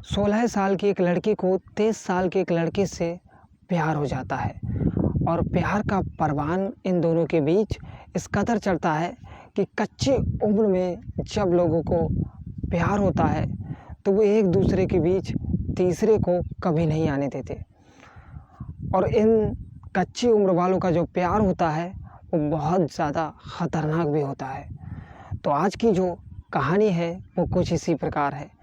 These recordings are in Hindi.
16 साल की एक लड़की को 23 साल के एक लड़के से प्यार हो जाता है और प्यार का परवान इन दोनों के बीच इस कदर चढ़ता है कि कच्ची उम्र में जब लोगों को प्यार होता है तो वो एक दूसरे के बीच तीसरे को कभी नहीं आने देते। और इन कच्ची उम्र वालों का जो प्यार होता है वो बहुत ज़्यादा ख़तरनाक भी होता है। तो आज की जो कहानी है वो कुछ इसी प्रकार है।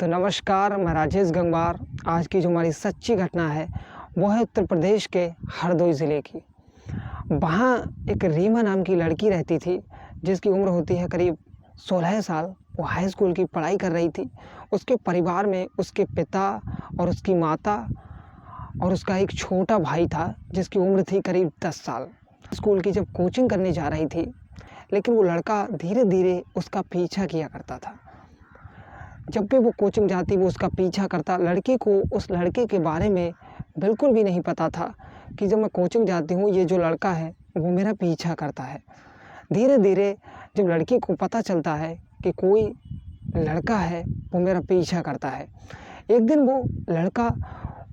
तो नमस्कार, मैं राजेश गंगवार। आज की जो हमारी सच्ची घटना है वो है उत्तर प्रदेश के हरदोई ज़िले की। वहाँ एक रीमा नाम की लड़की रहती थी जिसकी उम्र होती है करीब 16 साल। वो हाई स्कूल की पढ़ाई कर रही थी। उसके परिवार में उसके पिता और उसकी माता और उसका एक छोटा भाई था जिसकी उम्र थी करीब 10 साल। स्कूल की जब कोचिंग करने जा रही थी, लेकिन वो लड़का धीरे धीरे उसका पीछा किया करता था। जब भी वो कोचिंग जाती वो उसका पीछा करता। लड़की को उस लड़के के बारे में बिल्कुल भी नहीं पता था कि जब मैं कोचिंग जाती हूँ ये जो लड़का है वो मेरा पीछा करता है। धीरे धीरे जब लड़की को पता चलता है कि कोई लड़का है वो मेरा पीछा करता है, एक दिन वो लड़का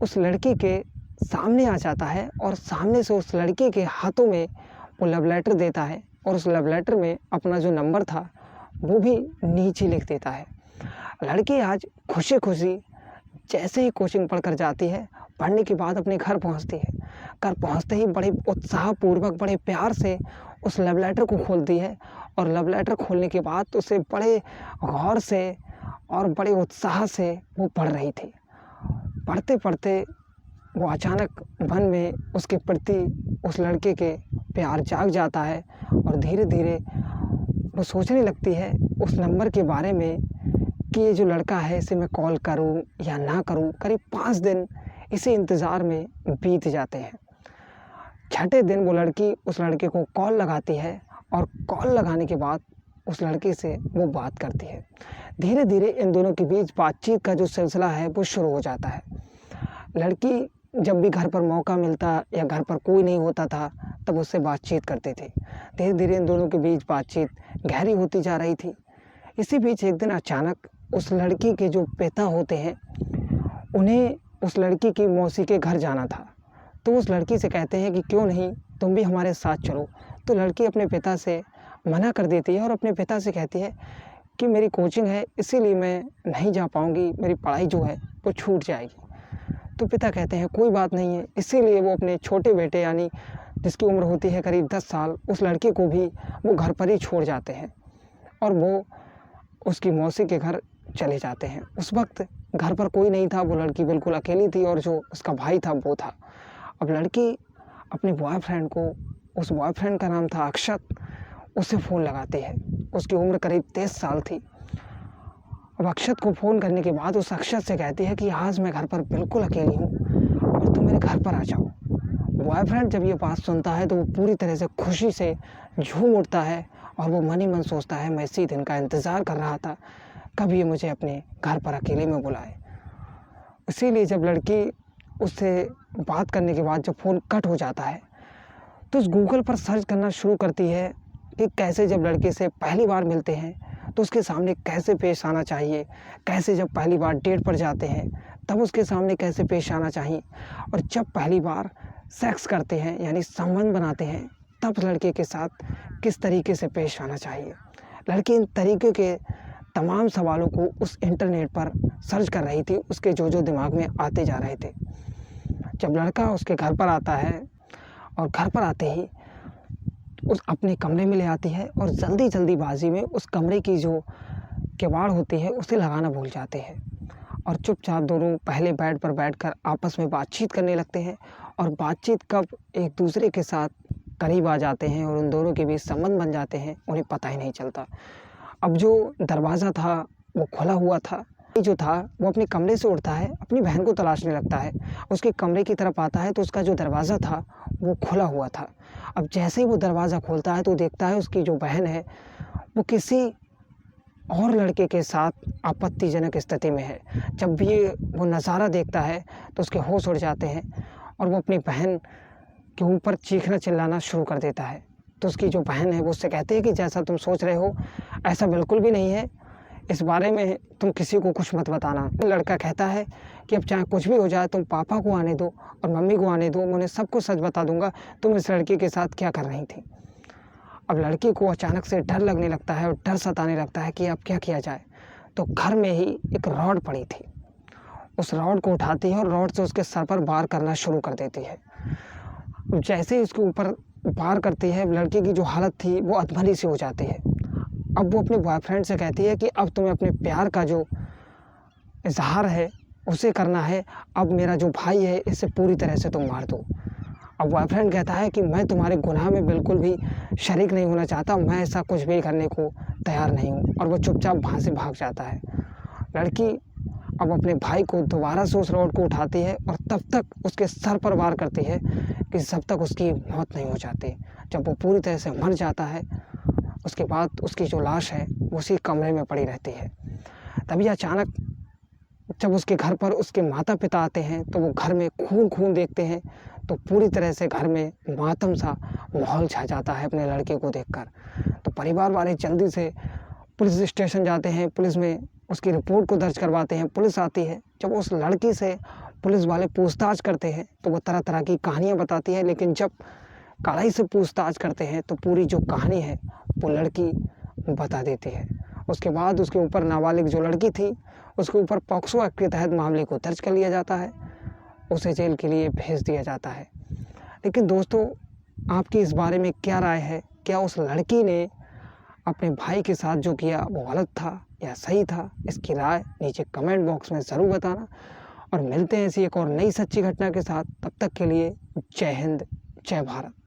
उस लड़की के सामने आ जाता है और सामने से उस लड़की के हाथों में वो लव लेटर देता है और उस लव लेटर में अपना जो नंबर था वो भी नीचे लिख देता है। लड़की आज खुशी खुशी जैसे ही कोचिंग पढ़कर जाती है, पढ़ने के बाद अपने घर पहुंचती है। घर पहुंचते ही बड़े उत्साहपूर्वक बड़े प्यार से उस लव लेटर को खोलती है और लव लेटर खोलने के बाद उसे बड़े गौर से और बड़े उत्साह से वो पढ़ रही थी। पढ़ते पढ़ते वो अचानक मन में उसके प्रति उस लड़के के प्यार जाग जाता है और धीरे धीरे वो सोचने लगती है उस नंबर के बारे में कि ये जो लड़का है इसे मैं कॉल करूं या ना करूं। करीब 5 दिन इसी इंतज़ार में बीत जाते हैं। छठे दिन वो लड़की उस लड़के को कॉल लगाती है और कॉल लगाने के बाद उस लड़के से वो बात करती है। धीरे धीरे इन दोनों के बीच बातचीत का जो सिलसिला है वो शुरू हो जाता है। लड़की जब भी घर पर मौका मिलता या घर पर कोई नहीं होता था तब उससे बातचीत करते थे। धीरे धीरे इन दोनों के बीच बातचीत गहरी होती जा रही थी। इसी बीच एक दिन अचानक उस लड़की के जो पिता होते हैं उन्हें उस लड़की की मौसी के घर जाना था। तो उस लड़की से कहते हैं कि क्यों नहीं तुम भी हमारे साथ चलो। तो लड़की अपने पिता से मना कर देती है और अपने पिता से कहती है कि मेरी कोचिंग है इसीलिए मैं नहीं जा पाऊँगी, मेरी पढ़ाई जो है वो छूट जाएगी। तो पिता कहते हैं कोई बात नहीं है। इसीलिए वो अपने छोटे बेटे यानी जिसकी उम्र होती है करीब 10 साल उस लड़के को भी वो घर पर ही छोड़ जाते हैं और वो उसकी मौसी के घर चले जाते हैं। उस वक्त घर पर कोई नहीं था, वो लड़की बिल्कुल अकेली थी और जो उसका भाई था वो था। अब लड़की अपने बॉयफ्रेंड को, उस बॉयफ्रेंड का नाम था अक्षत, उसे फ़ोन लगाती है। उसकी उम्र करीब 23 साल थी। अब अक्षत को फ़ोन करने के बाद उस अक्षत से कहती है कि आज मैं घर पर बिल्कुल अकेली हूँ और तुम मेरे घर पर आ जाओ। बॉयफ्रेंड जब ये बात सुनता है तो वो पूरी तरह से खुशी से झूम उठता है और वो मन ही मन सोचता है मैं इसी दिन का इंतज़ार कर रहा था, कब ये मुझे अपने घर पर अकेले में बुलाए। इसीलिए जब लड़की उससे बात करने के बाद जब फ़ोन कट हो जाता है तो उस गूगल पर सर्च करना शुरू करती है कि कैसे जब लड़के से पहली बार मिलते हैं तो उसके सामने कैसे पेश आना चाहिए, कैसे जब पहली बार डेट पर जाते हैं तब उसके सामने कैसे पेश आना चाहिए, और जब पहली बार सेक्स करते हैं यानी संबंध बनाते हैं तब लड़के के साथ किस तरीके से पेश आना चाहिए। लड़की इन तरीके के तमाम सवालों को उस इंटरनेट पर सर्च कर रही थी, उसके जो जो दिमाग में आते जा रहे थे। जब लड़का उसके घर पर आता है और घर पर आते ही उस अपने कमरे में ले आती है और जल्दी जल्दीबाजी में उस कमरे की जो किवाड़ होती है उसे लगाना भूल जाते हैं और चुपचाप दोनों पहले बेड पर बैठकर आपस में बातचीत करने लगते हैं। और बातचीत कब एक दूसरे के साथ करीब आ जाते हैं और उन दोनों के बीच संबंध बन जाते हैं उन्हें पता ही नहीं चलता। अब जो दरवाज़ा था वो खुला हुआ था। ये जो था वो अपने कमरे से उठता है, अपनी बहन को तलाशने लगता है। उसके कमरे की तरफ आता है तो उसका जो दरवाज़ा था वो खुला हुआ था। अब जैसे ही वो दरवाज़ा खोलता है तो देखता है उसकी जो बहन है वो किसी और लड़के के साथ आपत्तिजनक स्थिति में है। जब भी वो नज़ारा देखता है तो उसके होश उड़ जाते हैं और वो अपनी बहन के ऊपर चीखना चिल्लाना शुरू कर देता है। तो उसकी जो बहन है वो उससे कहती है कि जैसा तुम सोच रहे हो ऐसा बिल्कुल भी नहीं है, इस बारे में तुम किसी को कुछ मत बताना। लड़का कहता है कि अब चाहे कुछ भी हो जाए तुम पापा को आने दो और मम्मी को आने दो, मैं उन्हें सब कुछ सच बता दूंगा तुम इस लड़की के साथ क्या कर रही थी। अब लड़की को अचानक से डर लगने लगता है और डर सताने लगता है कि अब क्या किया जाए। तो घर में ही एक रॉड पड़ी थी, उस रॉड को उठाती है और रॉड से उसके सर पर वार करना शुरू कर देती है। जैसे ही उसके ऊपर वार करती है, लड़की की जो हालत थी वो अधमरी सी हो जाती है। अब वो अपने बॉयफ्रेंड से कहती है कि अब तुम्हें अपने प्यार का जो इजहार है उसे करना है, अब मेरा जो भाई है इसे पूरी तरह से तुम मार दो। अब बॉयफ्रेंड कहता है कि मैं तुम्हारे गुनाह में बिल्कुल भी शरीक नहीं होना चाहता, मैं ऐसा कुछ भी करने को तैयार नहीं हूँ, और वो चुपचाप वहाँ से भाग जाता है। लड़की अब अपने भाई को दोबारा से उस रॉड को उठाती है और तब तक उसके सर पर वार करती है कि जब तक उसकी मौत नहीं हो जाती। जब वो पूरी तरह से मर जाता है उसके बाद उसकी जो लाश है उसी कमरे में पड़ी रहती है। तभी अचानक जब उसके घर पर उसके माता पिता आते हैं तो वो घर में खून खून देखते हैं, तो पूरी तरह से घर में मातम सा माहौल छा जाता है अपने लड़के को देखकर। तो परिवार वाले जल्दी से पुलिस स्टेशन जाते हैं, पुलिस में उसकी रिपोर्ट को दर्ज करवाते हैं। पुलिस आती है, जब उस लड़की से पुलिस वाले पूछताछ करते हैं तो वो तरह तरह की कहानियाँ बताती है, लेकिन जब कड़ाई से पूछताछ करते हैं तो पूरी जो कहानी है वो लड़की बता देती है। उसके बाद उसके ऊपर नाबालिग जो लड़की थी उसके ऊपर पॉक्सो एक्ट के तहत मामले को दर्ज कर लिया जाता है, उसे जेल के लिए भेज दिया जाता है। लेकिन दोस्तों, आपकी इस बारे में क्या राय है? क्या उस लड़की ने अपने भाई के साथ जो किया वो गलत था या सही था? इसकी राय नीचे कमेंट बॉक्स में ज़रूर बताना, और मिलते हैं ऐसी एक और नई सच्ची घटना के साथ। तब तक के लिए जय हिंद, जय भारत।